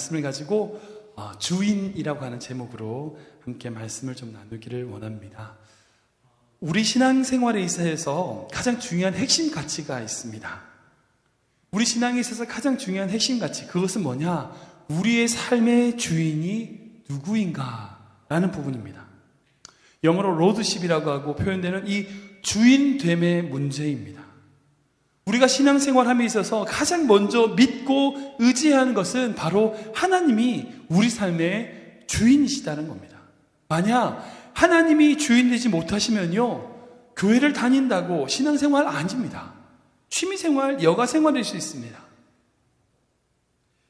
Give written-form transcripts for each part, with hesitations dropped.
말씀을 가지고 주인이라고 하는 제목으로 함께 말씀을 좀 나누기를 원합니다. 우리 신앙생활에 있어서 가장 중요한 핵심 가치가 있습니다. 우리 신앙에 있어서 가장 중요한 핵심 가치, 그것은 뭐냐? 우리의 삶의 주인이 누구인가 라는 부분입니다. 영어로 로드십이라고 하고 표현되는 이 주인됨의 문제입니다. 우리가 신앙생활함에 있어서 가장 먼저 믿고 의지하는 것은 바로 하나님이 우리 삶의 주인이시다는 겁니다. 만약 하나님이 주인되지 못하시면요, 교회를 다닌다고 신앙생활 아닙니다. 취미생활, 여가생활일 수 있습니다.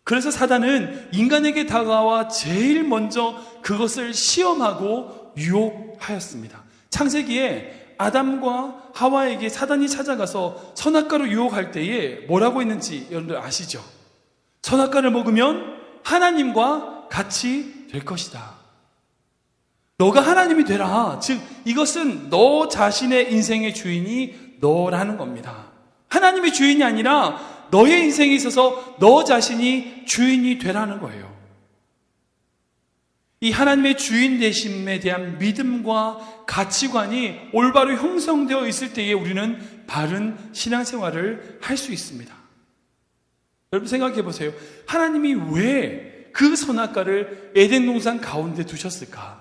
그래서 사단은 인간에게 다가와 제일 먼저 그것을 시험하고 유혹하였습니다. 창세기에 아담과 하와에게 사단이 찾아가서 선악과를 유혹할 때에 뭐라고 했는지 여러분들 아시죠? 선악과를 먹으면 하나님과 같이 될 것이다. 너가 하나님이 되라. 즉 이것은 너 자신의 인생의 주인이 너라는 겁니다. 하나님의 주인이 아니라 너의 인생에 있어서 너 자신이 주인이 되라는 거예요. 이 하나님의 주인 되심에 대한 믿음과 가치관이 올바로 형성되어 있을 때에 우리는 바른 신앙생활을 할 수 있습니다. 여러분 생각해 보세요. 하나님이 왜 그 선악과를 에덴 동산 가운데 두셨을까?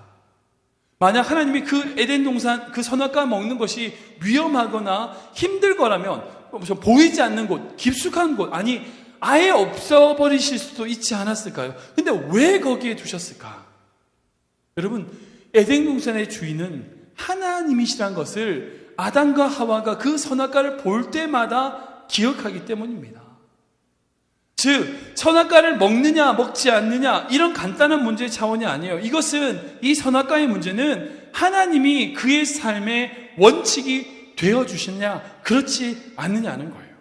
만약 하나님이 그 에덴 동산 그 선악과 먹는 것이 위험하거나 힘들 거라면 보이지 않는 곳, 깊숙한 곳, 아니 아예 없어버리실 수도 있지 않았을까요? 근데 왜 거기에 두셨을까? 여러분, 에덴 동산의 주인은 하나님이시란 것을 아담과 하와가 그 선악과를 볼 때마다 기억하기 때문입니다. 즉, 선악과를 먹느냐 먹지 않느냐 이런 간단한 문제의 차원이 아니에요. 이것은, 이 선악과의 문제는 하나님이 그의 삶의 원칙이 되어주시느냐 그렇지 않느냐는 거예요.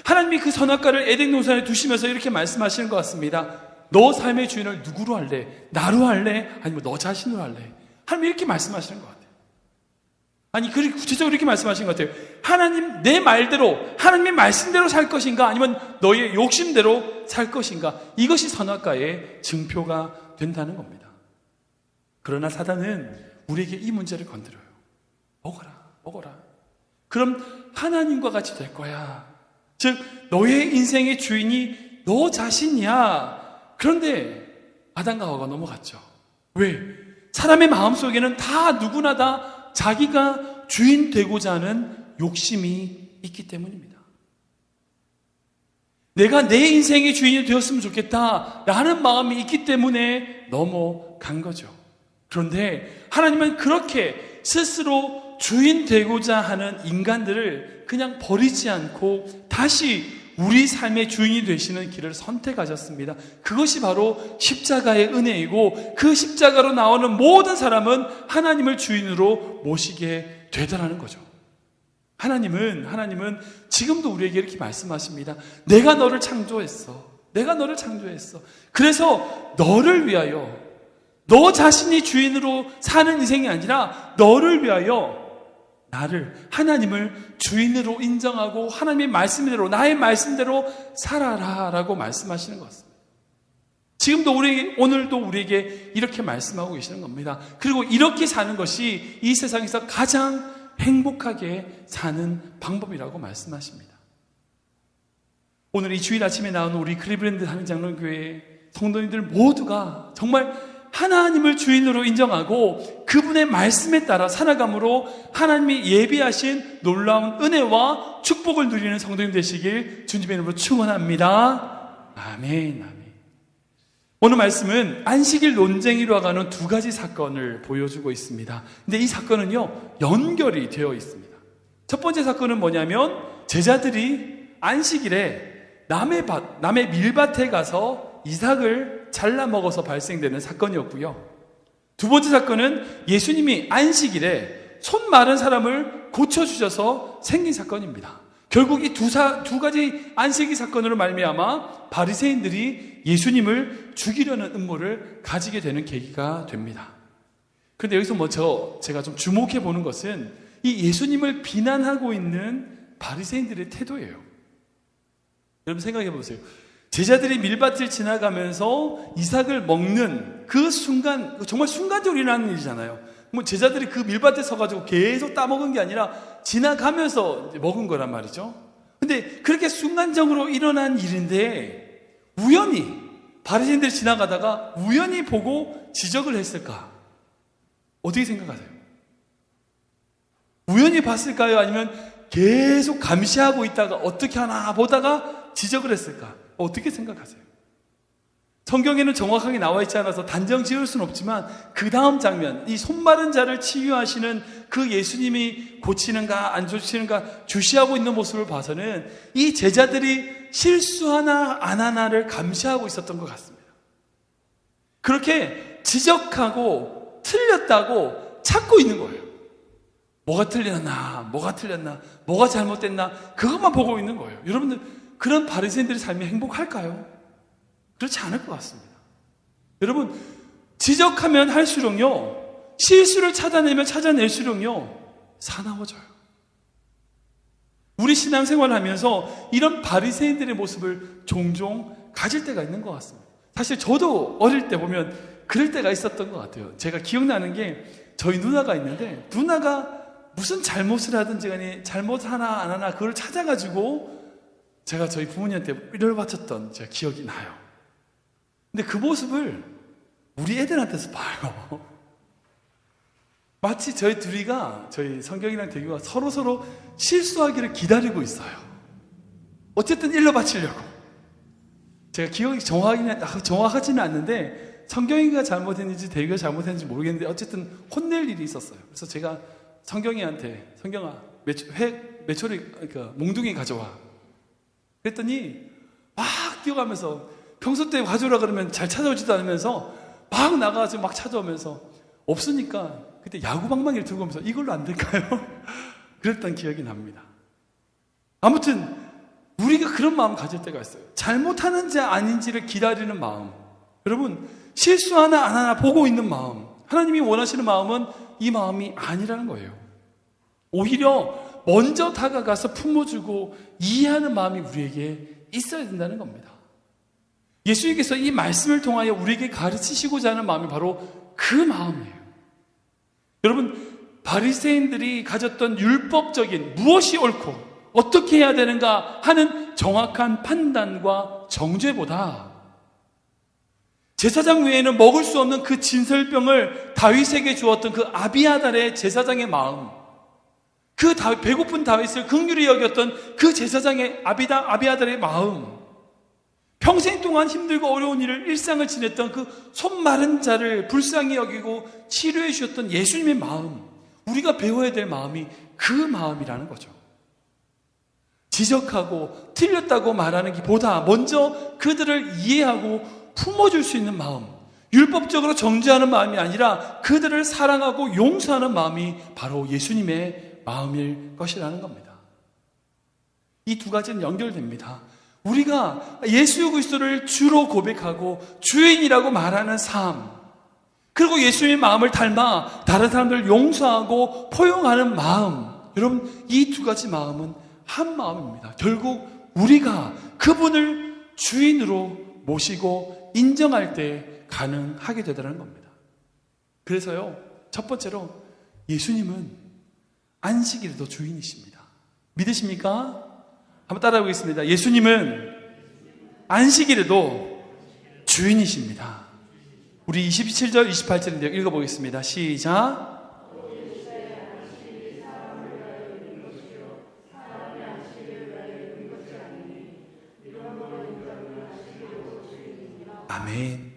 하나님이 그 선악과를 에덴 동산에 두시면서 이렇게 말씀하시는 것 같습니다. 너 삶의 주인을 누구로 할래? 나로 할래? 아니면 너 자신으로 할래? 하나님이 이렇게 말씀하시는 것 같아요. 아니, 그렇게 구체적으로 이렇게 말씀하시는 것 같아요. 하나님, 내 말대로, 하나님의 말씀대로 살 것인가? 아니면 너의 욕심대로 살 것인가? 이것이 선악과의 증표가 된다는 겁니다. 그러나 사단은 우리에게 이 문제를 건드려요. 먹어라. 그럼 하나님과 같이 될 거야. 즉, 너의 인생의 주인이 너 자신이야. 그런데 아담과 하와가 넘어갔죠. 왜? 사람의 마음속에는 다 누구나 다 자기가 주인 되고자 하는 욕심이 있기 때문입니다. 내가 내 인생의 주인이 되었으면 좋겠다라는 마음이 있기 때문에 넘어간 거죠. 그런데 하나님은 그렇게 스스로 주인 되고자 하는 인간들을 그냥 버리지 않고 다시 우리 삶의 주인이 되시는 길을 선택하셨습니다. 그것이 바로 십자가의 은혜이고 그 십자가로 나오는 모든 사람은 하나님을 주인으로 모시게 되더라는 거죠. 하나님은 지금도 우리에게 이렇게 말씀하십니다. 내가 너를 창조했어. 그래서 너를 위하여, 너 자신이 주인으로 사는 인생이 아니라 너를 위하여 하나님을 주인으로 인정하고 하나님의 말씀대로, 나의 말씀대로 살아라 라고 말씀하시는 것 같습니다. 지금도 오늘도 우리에게 이렇게 말씀하고 계시는 겁니다. 그리고 이렇게 사는 것이 이 세상에서 가장 행복하게 사는 방법이라고 말씀하십니다. 오늘 이 주일 아침에 나오는 우리 클리브랜드 한인장로교회 성도님들 모두가 정말 하나님을 주인으로 인정하고 그분의 말씀에 따라 살아감으로 하나님이 예비하신 놀라운 은혜와 축복을 누리는 성도님 되시길 주님의 이름으로 축원합니다. 아멘. 오늘 말씀은 안식일 논쟁이로 하는 두 가지 사건을 보여주고 있습니다. 근데 이 사건은요, 연결이 되어 있습니다. 첫 번째 사건은 뭐냐면 제자들이 안식일에 남의 밀밭에 가서 이삭을 잘라 먹어서 발생되는 사건이었고요. 두 번째 사건은 예수님이 안식일에 손 마른 사람을 고쳐주셔서 생긴 사건입니다. 결국 이 두 가지 안식일 사건으로 말미암아 바리새인들이 예수님을 죽이려는 음모를 가지게 되는 계기가 됩니다. 그런데 여기서 제가 좀 주목해 보는 것은 이 예수님을 비난하고 있는 바리새인들의 태도예요. 여러분 생각해 보세요. 제자들이 밀밭을 지나가면서 이삭을 먹는 그 순간, 정말 순간적으로 일어나는 일이잖아요. 뭐 제자들이 그 밀밭에 서가지고 계속 따먹은 게 아니라 지나가면서 먹은 거란 말이죠. 근데 그렇게 순간적으로 일어난 일인데 우연히 바리새인들이 지나가다가 우연히 보고 지적을 했을까? 어떻게 생각하세요? 우연히 봤을까요? 아니면 계속 감시하고 있다가 어떻게 하나 보다가 지적을 했을까? 어떻게 생각하세요? 성경에는 정확하게 나와 있지 않아서 단정 지을 수는 없지만 그 다음 장면, 이 손마른 자를 치유하시는 그 예수님이 고치는가 안 고치는가 주시하고 있는 모습을 봐서는 이 제자들이 실수하나 안 하나를 감시하고 있었던 것 같습니다. 그렇게 지적하고 틀렸다고 찾고 있는 거예요. 뭐가 틀렸나, 뭐가 틀렸나, 뭐가 잘못됐나, 그것만 보고 있는 거예요. 여러분들, 그런 바리새인들의 삶이 행복할까요? 그렇지 않을 것 같습니다. 여러분, 지적하면 할수록요, 실수를 찾아내면 찾아낼수록요, 사나워져요. 우리 신앙생활을 하면서 이런 바리새인들의 모습을 종종 가질 때가 있는 것 같습니다. 사실 저도 어릴 때 보면 그럴 때가 있었던 것 같아요. 제가 기억나는 게 저희 누나가 있는데 누나가 무슨 잘못을 하든지 간에 잘못 하나 안 하나 그걸 찾아가지고 제가 저희 부모님한테 위로를 바쳤던 제가 기억이 나요. 근데 그 모습을 우리 애들한테서 봐요. 마치 저희 둘이가, 저희 성경이랑 대규가 서로 실수하기를 기다리고 있어요. 어쨌든 일러 바치려고. 제가 기억이 정확하지는 않는데 성경이가 잘못했는지 대규가 잘못했는지 모르겠는데 어쨌든 혼낼 일이 있었어요. 그래서 제가 성경이한테, 성경아, 메초리, 그러니까 몽둥이 가져와. 그랬더니 막 뛰어가면서 평소 때 가져오라 그러면 잘 찾아오지도 않으면서 막 나가서 막 찾아오면서 없으니까 그때 야구방망이를 들고 오면서 이걸로 안 될까요? 그랬던 기억이 납니다. 아무튼 우리가 그런 마음 가질 때가 있어요. 잘못하는지 아닌지를 기다리는 마음. 여러분, 실수 하나 안 하나 보고 있는 마음. 하나님이 원하시는 마음은 이 마음이 아니라는 거예요. 오히려 먼저 다가가서 품어주고 이해하는 마음이 우리에게 있어야 된다는 겁니다. 예수님께서 이 말씀을 통하여 우리에게 가르치시고자 하는 마음이 바로 그 마음이에요. 여러분, 바리새인들이 가졌던 율법적인 무엇이 옳고 어떻게 해야 되는가 하는 정확한 판단과 정죄보다 제사장 외에는 먹을 수 없는 그 진설병을 다윗에게 주었던 그 아비아달의 제사장의 마음, 그 배고픈 다윗을 긍휼히 여겼던 그 제사장의 아비아달의 마음, 평생 동안 힘들고 어려운 일상을 지냈던 그 손 마른 자를 불쌍히 여기고 치료해 주셨던 예수님의 마음, 우리가 배워야 될 마음이 그 마음이라는 거죠. 지적하고 틀렸다고 말하는 것보다 먼저 그들을 이해하고 품어줄 수 있는 마음, 율법적으로 정죄하는 마음이 아니라 그들을 사랑하고 용서하는 마음이 바로 예수님의 마음일 것이라는 겁니다. 이 두 가지는 연결됩니다. 우리가 예수 그리스도를 주로 고백하고 주인이라고 말하는 삶, 그리고 예수님의 마음을 닮아 다른 사람들을 용서하고 포용하는 마음, 여러분, 이 두 가지 마음은 한 마음입니다. 결국 우리가 그분을 주인으로 모시고 인정할 때 가능하게 되더라는 겁니다. 그래서요, 첫 번째로 예수님은 안식일도 주인이십니다. 믿으십니까? 한번 따라해 보겠습니다. 예수님은 안식일에도 주인이십니다. 우리 27절, 28절인데요. 읽어보겠습니다. 시작. 아멘.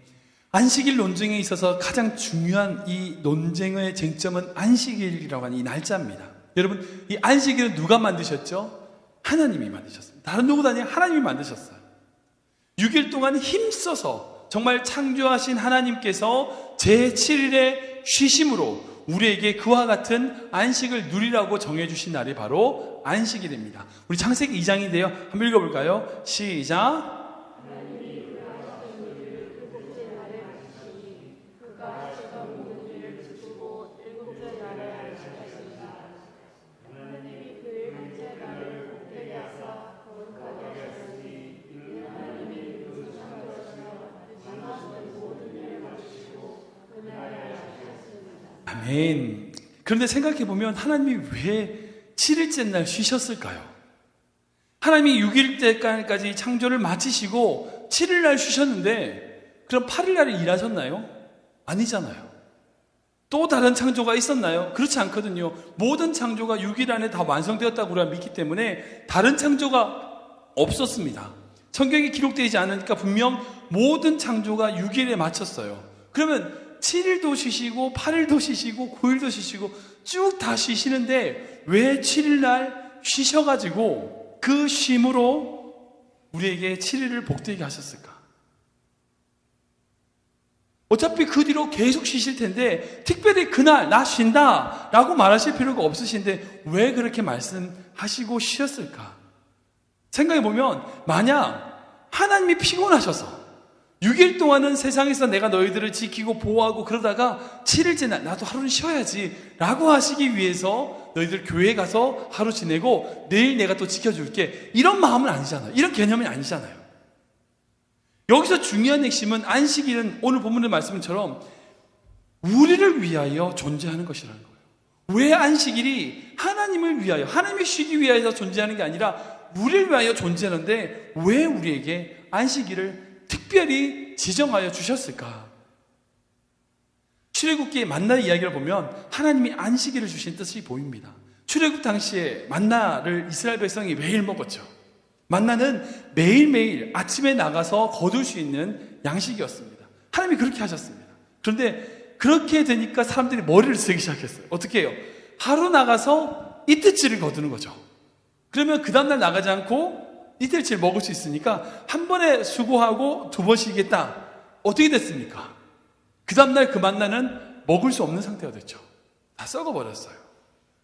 안식일 논쟁에 있어서 가장 중요한 이 논쟁의 쟁점은 안식일이라고 하는 이 날짜입니다. 여러분, 이 안식일은 누가 만드셨죠? 하나님이 만드셨습니다. 다른 누구도 아니에요. 하나님이 만드셨어요. 6일 동안 힘써서 정말 창조하신 하나님께서 제7일의 쉬심으로 우리에게 그와 같은 안식을 누리라고 정해주신 날이 바로 안식일입니다. 우리 창세기 2장인데요. 한번 읽어볼까요? 시작. 아멘. 그런데 생각해보면 하나님이 왜 7일째 날 쉬셨을까요? 하나님이 6일째까지 창조를 마치시고 7일 날 쉬셨는데 그럼 8일 날에 일하셨나요? 아니잖아요. 또 다른 창조가 있었나요? 그렇지 않거든요. 모든 창조가 6일 안에 다 완성되었다고 우리가 믿기 때문에 다른 창조가 없었습니다. 성경에 기록되지 않으니까 분명 모든 창조가 6일에 마쳤어요. 그러면 7일도 쉬시고 8일도 쉬시고 9일도 쉬시고 쭉 다 쉬시는데 왜 7일 날 쉬셔가지고 그 쉼으로 우리에게 7일을 복되게 하셨을까? 어차피 그 뒤로 계속 쉬실 텐데 특별히 그날 나 쉰다 라고 말하실 필요가 없으신데 왜 그렇게 말씀하시고 쉬셨을까? 생각해보면 만약 하나님이 피곤하셔서 6일 동안은 세상에서 내가 너희들을 지키고 보호하고 그러다가 7일째 날 나도 하루는 쉬어야지 라고 하시기 위해서 너희들 교회에 가서 하루 지내고 내일 내가 또 지켜줄게 이런 마음은 아니잖아요. 이런 개념이 아니잖아요. 여기서 중요한 핵심은 안식일은 오늘 본문의 말씀처럼 우리를 위하여 존재하는 것이라는 거예요. 왜 안식일이 하나님을 위하여 하나님이 쉬기 위하여 존재하는 게 아니라 우리를 위하여 존재하는데 왜 우리에게 안식일을 특별히 지정하여 주셨을까? 출애굽기의 만나 이야기를 보면 하나님이 안식일을 주신 뜻이 보입니다. 출애굽 당시에 만나를 이스라엘 백성이 매일 먹었죠. 만나는 매일매일 아침에 나가서 거둘 수 있는 양식이었습니다. 하나님이 그렇게 하셨습니다. 그런데 그렇게 되니까 사람들이 머리를 쓰기 시작했어요. 어떻게 해요? 하루 나가서 이틀치를 거두는 거죠. 그러면 그 다음날 나가지 않고 이틀치를 먹을 수 있으니까 한 번에 수고하고 두 번 쉬겠다. 어떻게 됐습니까? 그 다음날 그 만나는 먹을 수 없는 상태가 됐죠. 다 썩어버렸어요.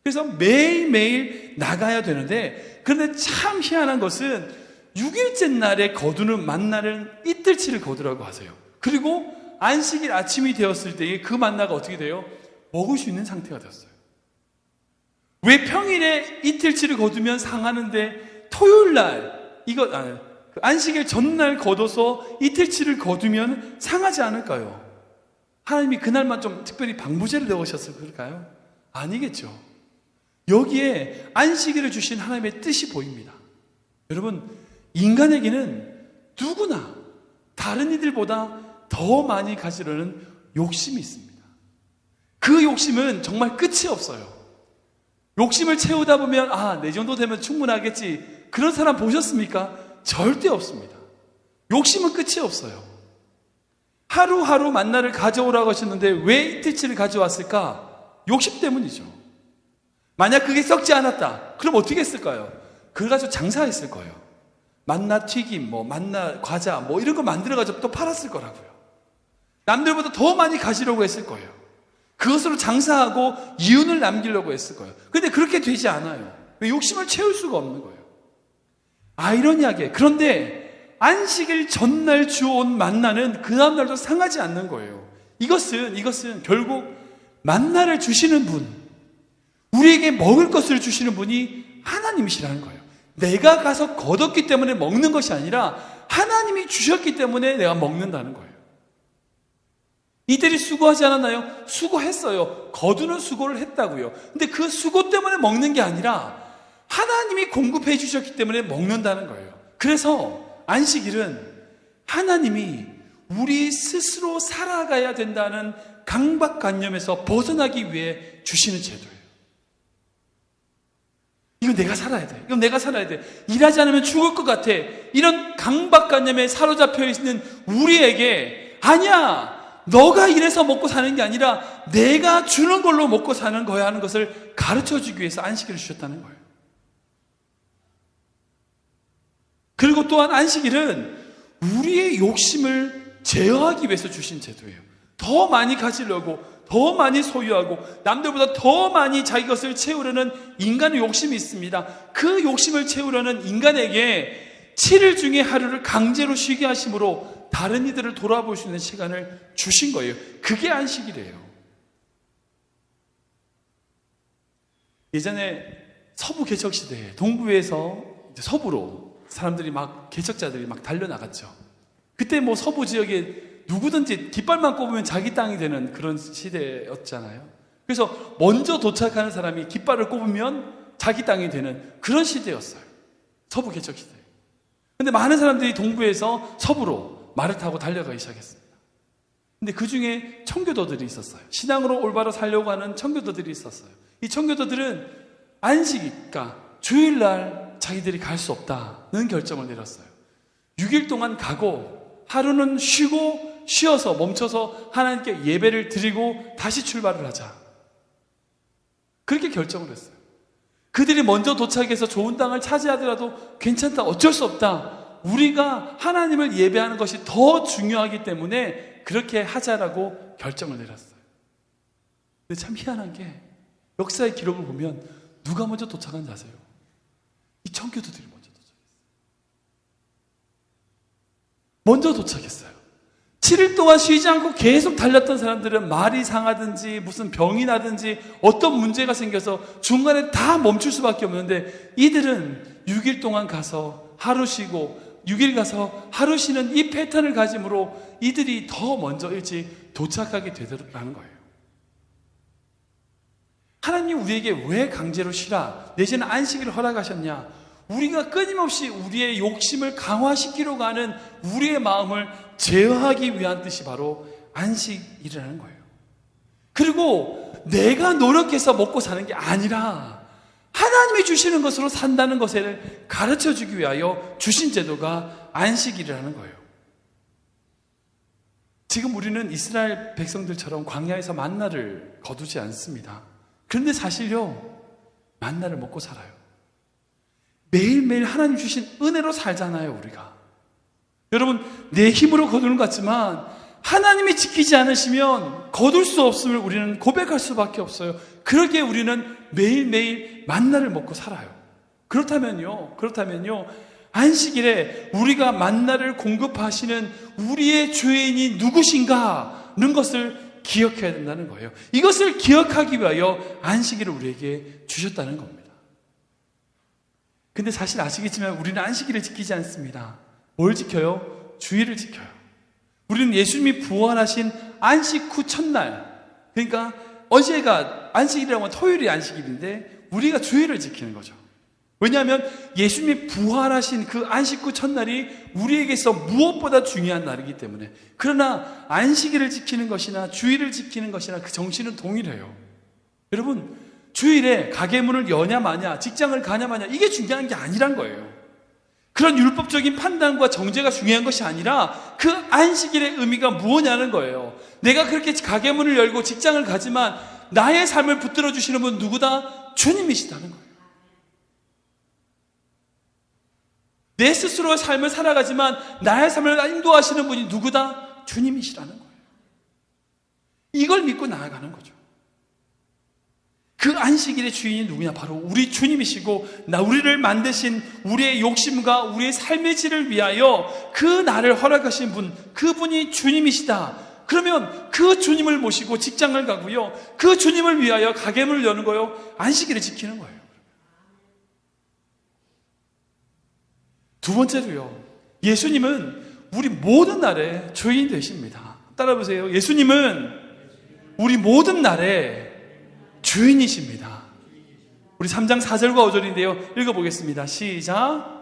그래서 매일매일 나가야 되는데 그런데 참 희한한 것은 6일째 날에 거두는 만나는 이틀치를 거두라고 하세요. 그리고 안식일 아침이 되었을 때에 그 만나가 어떻게 돼요? 먹을 수 있는 상태가 됐어요. 왜 평일에 이틀치를 거두면 상하는데 토요일 날 안식일 전날 거둬서 이틀치를 거두면 상하지 않을까요? 하나님이 그날만 좀 특별히 방부제를 넣으셨을까요? 아니겠죠. 여기에 안식일을 주신 하나님의 뜻이 보입니다. 여러분, 인간에게는 누구나 다른 이들보다 더 많이 가지려는 욕심이 있습니다. 그 욕심은 정말 끝이 없어요. 욕심을 채우다 보면 내 정도 되면 충분하겠지. 그런 사람 보셨습니까? 절대 없습니다. 욕심은 끝이 없어요. 하루하루 만나를 가져오라고 하셨는데 왜 이틀치를 가져왔을까? 욕심 때문이죠. 만약 그게 썩지 않았다. 그럼 어떻게 했을까요? 그걸 가지고 장사했을 거예요. 만나 튀김, 만나 과자, 이런 거 만들어가지고 또 팔았을 거라고요. 남들보다 더 많이 가지려고 했을 거예요. 그것으로 장사하고 이윤을 남기려고 했을 거예요. 근데 그렇게 되지 않아요. 왜? 욕심을 채울 수가 없는 거예요. 아이러니하게. 그런데 안식일 전날 주어온 만나는 그 다음날도 상하지 않는 거예요. 이것은 결국 만나를 주시는 분, 우리에게 먹을 것을 주시는 분이 하나님이시라는 거예요. 내가 가서 거뒀기 때문에 먹는 것이 아니라 하나님이 주셨기 때문에 내가 먹는다는 거예요. 이들이 수고하지 않았나요? 수고했어요. 거두는 수고를 했다고요. 근데 그 수고 때문에 먹는 게 아니라 하나님이 공급해 주셨기 때문에 먹는다는 거예요. 그래서 안식일은 하나님이 우리 스스로 살아가야 된다는 강박관념에서 벗어나기 위해 주시는 제도예요. 이건 내가 살아야 돼. 이건 내가 살아야 돼. 일하지 않으면 죽을 것 같아. 이런 강박관념에 사로잡혀 있는 우리에게 아니야. 너가 일해서 먹고 사는 게 아니라 내가 주는 걸로 먹고 사는 거야 하는 것을 가르쳐주기 위해서 안식일을 주셨다는 거예요. 그리고 또한 안식일은 우리의 욕심을 제어하기 위해서 주신 제도예요. 더 많이 가지려고, 더 많이 소유하고, 남들보다 더 많이 자기 것을 채우려는 인간의 욕심이 있습니다. 그 욕심을 채우려는 인간에게 7일 중에 하루를 강제로 쉬게 하심으로 다른 이들을 돌아볼 수 있는 시간을 주신 거예요. 그게 안식일이에요. 예전에 서부 개척 시대에 동부에서 서부로 사람들이 개척자들이 달려나갔죠. 그때 서부 지역에 누구든지 깃발만 꼽으면 자기 땅이 되는 그런 시대였잖아요. 그래서 먼저 도착하는 사람이 깃발을 꼽으면 자기 땅이 되는 그런 시대였어요. 서부 개척 시대. 근데 많은 사람들이 동부에서 서부로 말을 타고 달려가기 시작했습니다. 근데 그 중에 청교도들이 있었어요. 신앙으로 올바로 살려고 하는 청교도들이 있었어요. 이 청교도들은 안식일까 주일날 자기들이 갈 수 없다는 결정을 내렸어요. 6일 동안 가고 하루는 쉬고 쉬어서 멈춰서 하나님께 예배를 드리고 다시 출발을 하자. 그렇게 결정을 했어요. 그들이 먼저 도착해서 좋은 땅을 차지하더라도 괜찮다, 어쩔 수 없다. 우리가 하나님을 예배하는 것이 더 중요하기 때문에 그렇게 하자라고 결정을 내렸어요. 근데 참 희한한 게 역사의 기록을 보면 누가 먼저 도착한지 아세요? 이 청교도들이 먼저 도착했어요. 7일 동안 쉬지 않고 계속 달렸던 사람들은 말이 상하든지 무슨 병이 나든지 어떤 문제가 생겨서 중간에 다 멈출 수밖에 없는데 이들은 6일 동안 가서 하루 쉬고 6일 가서 하루 쉬는 이 패턴을 가짐으로 이들이 더 먼저 일찍 도착하게 되더라는 거예요. 하나님 우리에게 왜 강제로 쉬라 내지는 안식일을 허락하셨냐? 우리가 끊임없이 우리의 욕심을 강화시키려고 하는 우리의 마음을 제어하기 위한 뜻이 바로 안식일이라는 거예요. 그리고 내가 노력해서 먹고 사는 게 아니라 하나님이 주시는 것으로 산다는 것을 가르쳐 주기 위하여 주신 제도가 안식일이라는 거예요. 지금 우리는 이스라엘 백성들처럼 광야에서 만나를 거두지 않습니다. 그런데 사실요, 만나를 먹고 살아요. 매일매일 하나님 주신 은혜로 살잖아요, 우리가. 여러분, 내 힘으로 거두는 것 같지만 하나님이 지키지 않으시면 거둘 수 없음을 우리는 고백할 수밖에 없어요. 그러기에 우리는 매일매일 만나를 먹고 살아요. 그렇다면요, 안식일에 우리가 만나를 공급하시는 우리의 주인이 누구신가는 것을 기억해야 된다는 거예요. 이것을 기억하기 위하여 안식일을 우리에게 주셨다는 겁니다. 근데 사실 아시겠지만 우리는 안식일을 지키지 않습니다. 뭘 지켜요? 주일을 지켜요. 우리는 예수님이 부활하신 안식 후 첫날, 그러니까 어제가 안식일이라고 하면 토요일이 안식일인데 우리가 주일을 지키는 거죠. 왜냐하면 예수님이 부활하신 그 안식 후 첫날이 우리에게서 무엇보다 중요한 날이기 때문에. 그러나 안식일을 지키는 것이나 주일을 지키는 것이나 그 정신은 동일해요. 여러분, 주일에 가게 문을 여냐 마냐, 직장을 가냐 마냐, 이게 중요한 게 아니란 거예요. 그런 율법적인 판단과 정죄가 중요한 것이 아니라 그 안식일의 의미가 무엇냐는 거예요. 내가 그렇게 가게 문을 열고 직장을 가지만 나의 삶을 붙들어 주시는 분 누구다? 주님이시다는 거예요. 내 스스로의 삶을 살아가지만 나의 삶을 인도하시는 분이 누구다? 주님이시라는 거예요. 이걸 믿고 나아가는 거죠. 그 안식일의 주인이 누구냐? 바로 우리 주님이시고 우리를 만드신 우리의 욕심과 우리의 삶의 질을 위하여 그 날을 허락하신 분, 그분이 주님이시다. 그러면 그 주님을 모시고 직장을 가고요, 그 주님을 위하여 가게문을 여는 거요, 안식일을 지키는 거예요. 두 번째로요, 예수님은 우리 모든 날의 주인 되십니다. 따라보세요. 예수님은 우리 모든 날의 주인이십니다. 우리 3장 4절과 5절인데요. 읽어보겠습니다. 시작.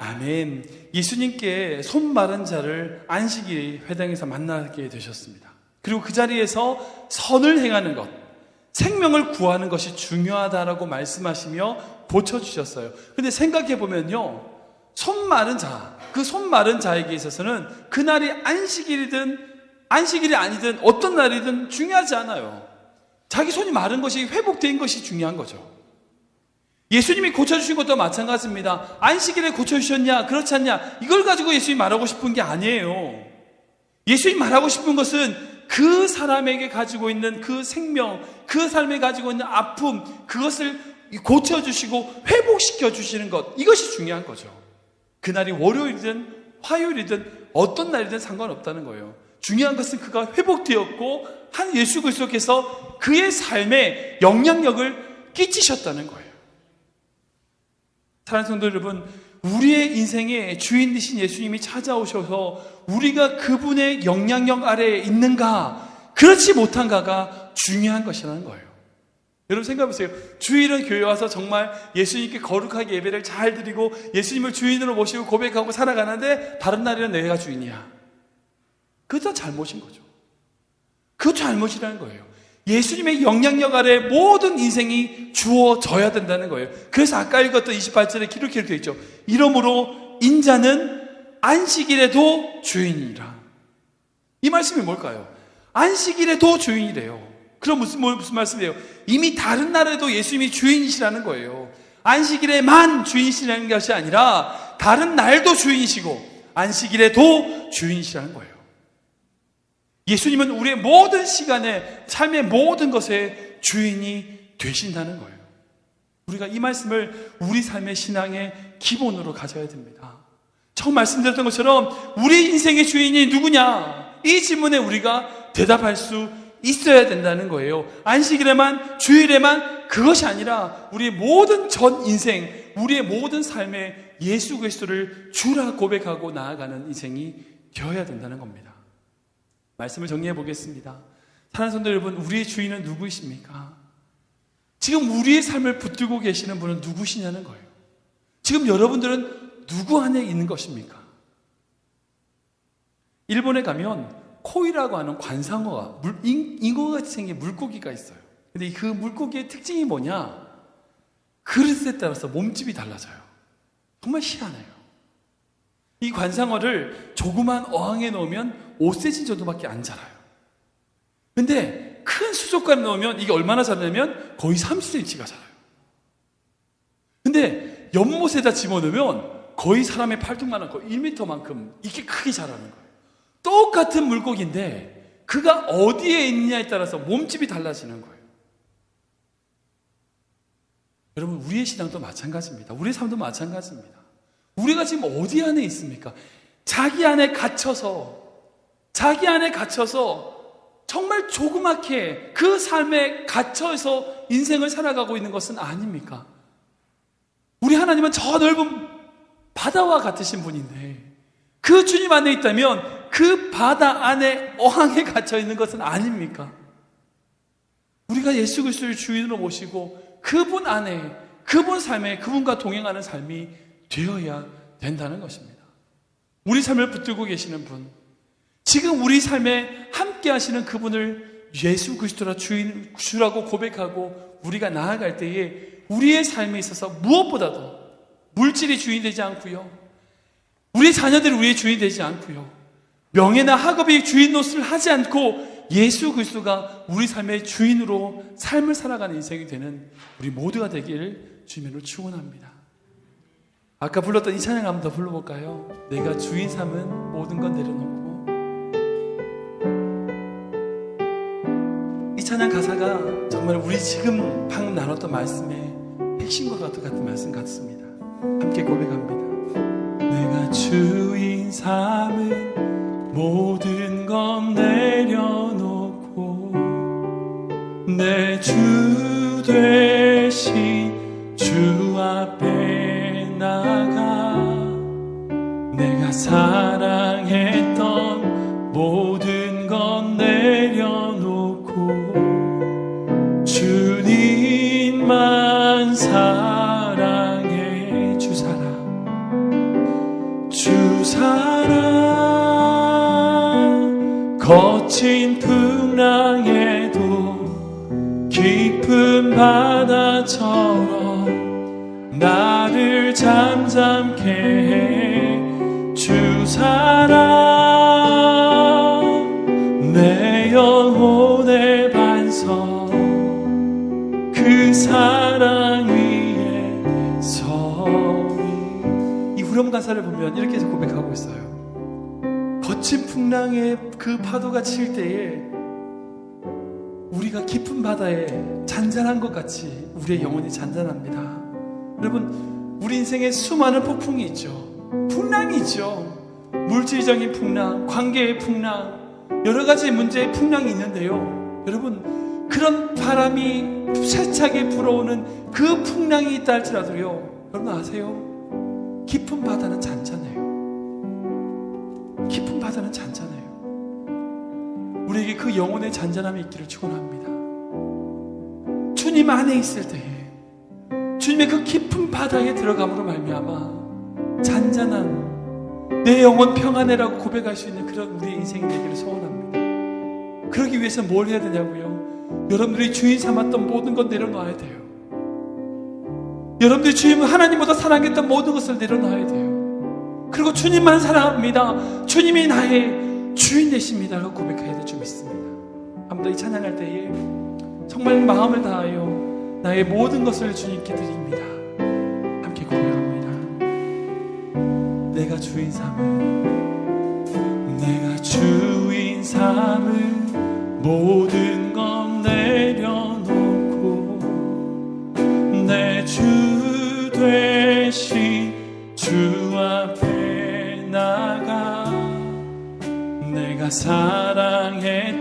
아멘. 예수님께 손 마른 자를 안식일 회당에서 만나게 되셨습니다. 그리고 그 자리에서 선을 행하는 것, 생명을 구하는 것이 중요하다라고 말씀하시며 고쳐주셨어요. 근데 생각해보면요, 손 마른 자, 그 손 마른 자에게 있어서는 그날이 안식일이든 안식일이 아니든 어떤 날이든 중요하지 않아요. 자기 손이 마른 것이 회복된 것이 중요한 거죠. 예수님이 고쳐주신 것도 마찬가지입니다. 안식일에 고쳐주셨냐, 그렇지 않냐, 이걸 가지고 예수님이 말하고 싶은 게 아니에요. 예수님이 말하고 싶은 것은 그 사람에게 가지고 있는 그 생명, 그 삶에 가지고 있는 아픔, 그것을 고쳐주시고 회복시켜 주시는 것, 이것이 중요한 거죠. 그날이 월요일이든 화요일이든 어떤 날이든 상관없다는 거예요. 중요한 것은 그가 회복되었고 한 예수 그리스도께서 그의 삶에 영향력을 끼치셨다는 거예요. 사랑하는 성도 여러분, 우리의 인생의 주인 되신 예수님이 찾아오셔서 우리가 그분의 영향력 아래에 있는가, 그렇지 못한가가 중요한 것이라는 거예요. 여러분 생각해보세요. 주일은 교회 와서 정말 예수님께 거룩하게 예배를 잘 드리고 예수님을 주인으로 모시고 고백하고 살아가는데 다른 날에는 내가 주인이야. 그것도 잘못인 거죠. 그것도 잘못이라는 거예요. 예수님의 영향력 아래 모든 인생이 주어져야 된다는 거예요. 그래서 아까 읽었던 28절에 이렇게 되어 있죠. 이러므로 인자는 안식일에도 주인이라. 이 말씀이 뭘까요? 안식일에도 주인이래요. 그럼 무슨 말씀이에요? 이미 다른 날에도 예수님이 주인이시라는 거예요. 안식일에만 주인이시라는 것이 아니라 다른 날도 주인이시고 안식일에도 주인이시라는 거예요. 예수님은 우리의 모든 시간에, 삶의 모든 것에 주인이 되신다는 거예요. 우리가 이 말씀을 우리 삶의 신앙의 기본으로 가져야 됩니다. 처음 말씀드렸던 것처럼 우리 인생의 주인이 누구냐? 이 질문에 우리가 대답할 수 있어야 된다는 거예요. 안식일에만, 주일에만 그것이 아니라 우리의 모든 전 인생, 우리의 모든 삶에 예수 그리스도를 주라 고백하고 나아가는 인생이 되어야 된다는 겁니다. 말씀을 정리해 보겠습니다. 사랑하는 성도 여러분, 우리의 주인은 누구이십니까? 지금 우리의 삶을 붙들고 계시는 분은 누구시냐는 거예요. 지금 여러분들은 누구 안에 있는 것입니까? 일본에 가면 코이라고 하는 관상어가 잉어같이 생긴 물고기가 있어요. 근데 그 물고기의 특징이 뭐냐? 그릇에 따라서 몸집이 달라져요. 정말 희한해요. 이 관상어를 조그만 어항에 넣으면 5cm 정도밖에 안 자라요. 근데 큰 수족관에 넣으면 이게 얼마나 자라냐면 거의 30cm가 자라요. 근데 연못에다 집어넣으면 거의 사람의 팔뚝만한 거의 1m만큼 이렇게 크게 자라는 거예요. 똑같은 물고기인데 그가 어디에 있느냐에 따라서 몸집이 달라지는 거예요. 여러분, 우리의 신앙도 마찬가지입니다. 우리의 삶도 마찬가지입니다. 우리가 지금 어디 안에 있습니까? 자기 안에 갇혀서 정말 조그맣게 그 삶에 갇혀서 인생을 살아가고 있는 것은 아닙니까? 우리 하나님은 저 넓은 바다와 같으신 분인데 그 주님 안에 있다면 그 바다 안에 어항에 갇혀 있는 것은 아닙니까? 우리가 예수 그리스도를 주인으로 모시고 그분 안에, 그분 삶에, 그분과 동행하는 삶이 되어야 된다는 것입니다. 우리 삶을 붙들고 계시는 분, 지금 우리 삶에 함께 하시는 그분을 예수 그리스도라 주라고 고백하고 우리가 나아갈 때에 우리의 삶에 있어서 무엇보다도 물질이 주인이 되지 않고요, 우리 자녀들이 우리의 주인이 되지 않고요, 명예나 학업이 주인 노릇을 하지 않고 예수 그리스도가 우리 삶의 주인으로 삶을 살아가는 인생이 되는 우리 모두가 되기를 주님으로 축원합니다. 아까 불렀던 이 찬양 한번 더 불러볼까요? 내가 주인 삼은 모든 건 내려놓고. 이 찬양 가사가 정말 우리 지금 방금 나눴던 말씀의 핵심과 같은 말씀 같습니다. 함께 고백합니다. 내가 주인 삼은 모든 건 내려놓고 내 주 되신 주 앞에 나가 내가 사랑했던 모든 건 내려놓고 주님만 사랑해. 주 사랑 거친 풍랑에도 깊은 바다처럼 나를 잠잠케 해. 주 사랑 내 영혼의 반석 그 사랑 위에 서리. 이 후렴 가사를 보면 이렇게 고백하고 있어요. 거친 풍랑에 그 파도가 칠 때에 우리가 깊은 바다에 잔잔한 것 같이 우리의 영혼이 잔잔합니다. 여러분, 우리 인생에 수많은 폭풍이 있죠. 풍랑이 있죠. 물질적인 풍랑, 관계의 풍랑, 여러 가지 문제의 풍랑이 있는데요. 여러분, 그런 바람이 세차게 불어오는 그 풍랑이 있다 할지라도요, 여러분 아세요? 깊은 바다는 잔잔해요. 깊은 바다는 잔잔해요. 우리에게 그 영혼의 잔잔함이 있기를 축원합니다. 주님 안에 있을 때에, 주님의 그 깊은 바다에 들어감으로 말미암아 잔잔한 내 영혼 평안해라고 고백할 수 있는 그런 우리의 인생이 되기를 소원합니다. 그러기 위해서 뭘 해야 되냐고요? 여러분들이 주인 삼았던 모든 것 내려놔야 돼요. 여러분들이 주님을 하나님보다 사랑했던 모든 것을 내려놔야 돼요. 그리고 주님만 사랑합니다, 주님이 나의 주인 되십니다라고 고백해야 될 줄 믿습니다. 아무도 이 찬양할 때에 정말 마음을 다하여 나의 모든 것을 주님께 드립니다. 함께 고백합니다. 내가 주인 삼을, 내가 주인 삼을 모든 것 내려놓고 내 주 되신 주 앞에 나가 내가 사랑했던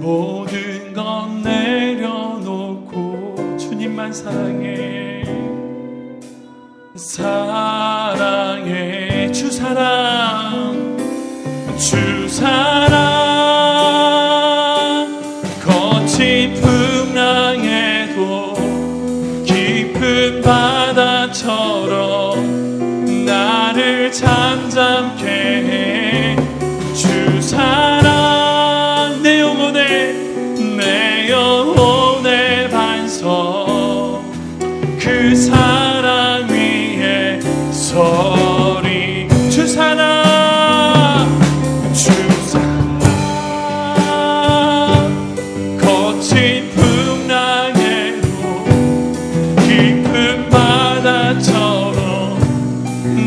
모든 것 내려놓고 주님만 사랑해, 사랑해, 주 사랑, 주 사랑. 거친 풍랑에도 깊은 바다처럼 나를 잠잠케 해. 주 사랑, 내 영혼의 반석, 그 사랑 위에 서리. 주 사랑, 주 사랑. 거친 풍랑에도 깊은 바다처럼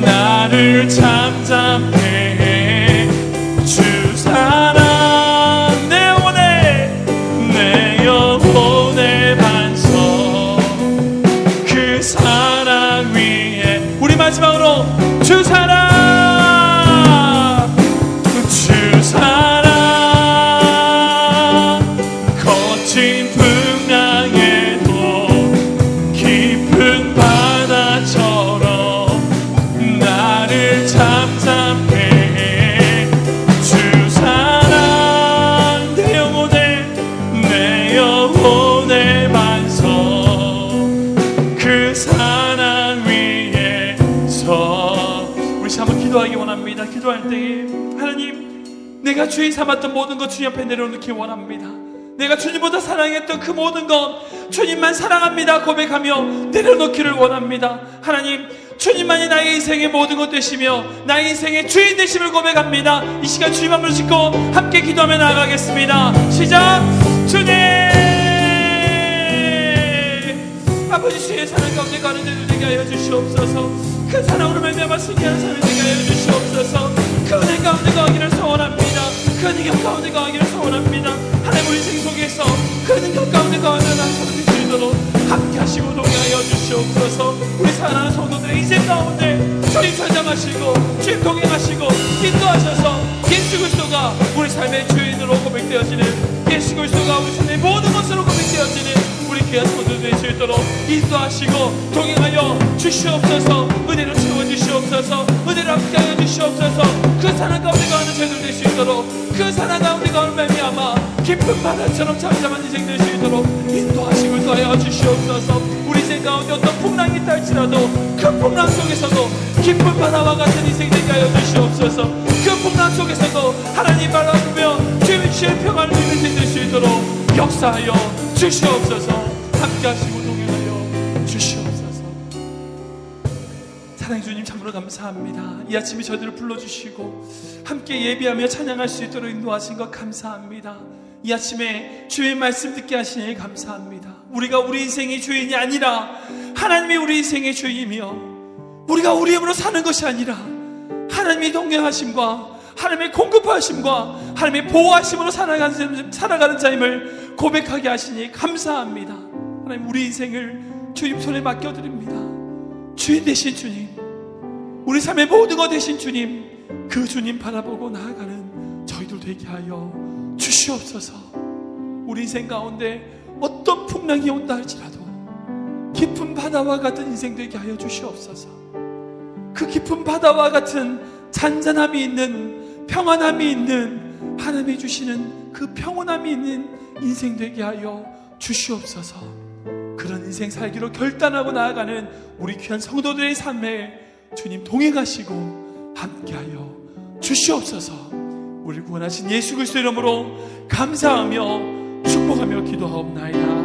나를 잠잠케 해. 주 사랑, 내 영혼의 반석, 그 사랑 위에. 우리 마지막으로 주 사랑, 주 사랑. 거친 풍랑에도 깊은 바다처럼 나를 잠잠케 해. 주 사랑, 내 영혼의 반석, 그 사랑 위에서. 우리 한번 기도하기 원합니다. 기도할 때에 하나님, 내가 주인 삼았던 모든 것 주님 앞에 내려놓기 원합니다. 내가 주님보다 사랑했던 그 모든 것 주님만 사랑합니다 고백하며 내려놓기를 원합니다. 하나님, 주님만이 나의 인생의 모든 것 되시며 나의 인생의 주인 되심을 고백합니다. 이 시간 주님 앞을 짓고 함께 기도하며 나아가겠습니다. 시작. 주님, 아버지, 주의 사랑 가운데 가는 자들 되게 하여 주시옵소서. 그 사랑으로 말미암아 승리하는 사람이 되게 하여 주시옵소서. 그 은혜 가운데 가기를 소원합니다. 그 능력 가운데 가기를 소원합니다. 하나님, 우리 인생 속에서 그 능력 가운데 가는 사람이 되도록 함께 하시고 동행하여 주시옵소서. 우리 사랑하는 성도들의 인생 가운데 주님 전장하시고 주님 동행하시고 인도하셔서 예수 그리스도가 우리 삶의 주인으로 고백되어지는, 예수 그리스도가 우리 삶의 모든 것으로 고백되어지는 우리 귀한 성도들 될 수 있도록 인도하시고 동행하여 주시옵소서. 은혜로 채워주시옵소서. 은혜로 함께하여 주시옵소서. 그 사랑 가운데 가는 저희들 될 수 있도록, 그 사랑 가운데 가는 말미암아 깊은 바다처럼 잠잠한 인생 될 수 있도록 인도하시고 인도하여 주시옵소서. 우리 인생 가운데 어떤 풍랑이 있다 할지라도 그 풍랑 속에서도 깊은 바다와 같은 인생 되게 하여 주시옵소서. 그 풍랑 속에서도 하나님 바라보며 주님의 평안을 누리는 인생 될 수 있도록 역사하여 주시옵소서. 함께 하시고 동행하여 주시옵소서. 사랑해 주님, 참으로 감사합니다. 이 아침에 저희들을 불러주시고 함께 예비하며 찬양할 수 있도록 인도하신 것 감사합니다. 이 아침에 주의 말씀 듣게 하시니 감사합니다. 우리가 우리 인생의 주인이 아니라 하나님이 우리 인생의 주인이며, 우리가 우리 힘으로 사는 것이 아니라 하나님의 동행하심과 하나님의 공급하심과 하나님의 보호하심으로 살아가는 자임을 고백하게 하시니 감사합니다. 하나님, 우리 인생을 주님 손에 맡겨드립니다. 주인 되신 주님, 우리 삶의 모든 것 되신 주님, 그 그 주님 바라보고 나아가는 저희들 되게 하여 주시옵소서. 우리 인생 가운데 어떤 풍랑이 온다 할지라도 깊은 바다와 같은 인생 되게 하여 주시옵소서. 그 깊은 바다와 같은 잔잔함이 있는, 평안함이 있는, 하나님이 주시는 그 평온함이 있는 인생 되게 하여 주시옵소서. 그런 인생 살기로 결단하고 나아가는 우리 귀한 성도들의 삶에 주님 동행하시고 함께하여 주시옵소서. 우리를 구원하신 예수 그리스도 이름으로 감사하며 축복하며 기도하옵나이다.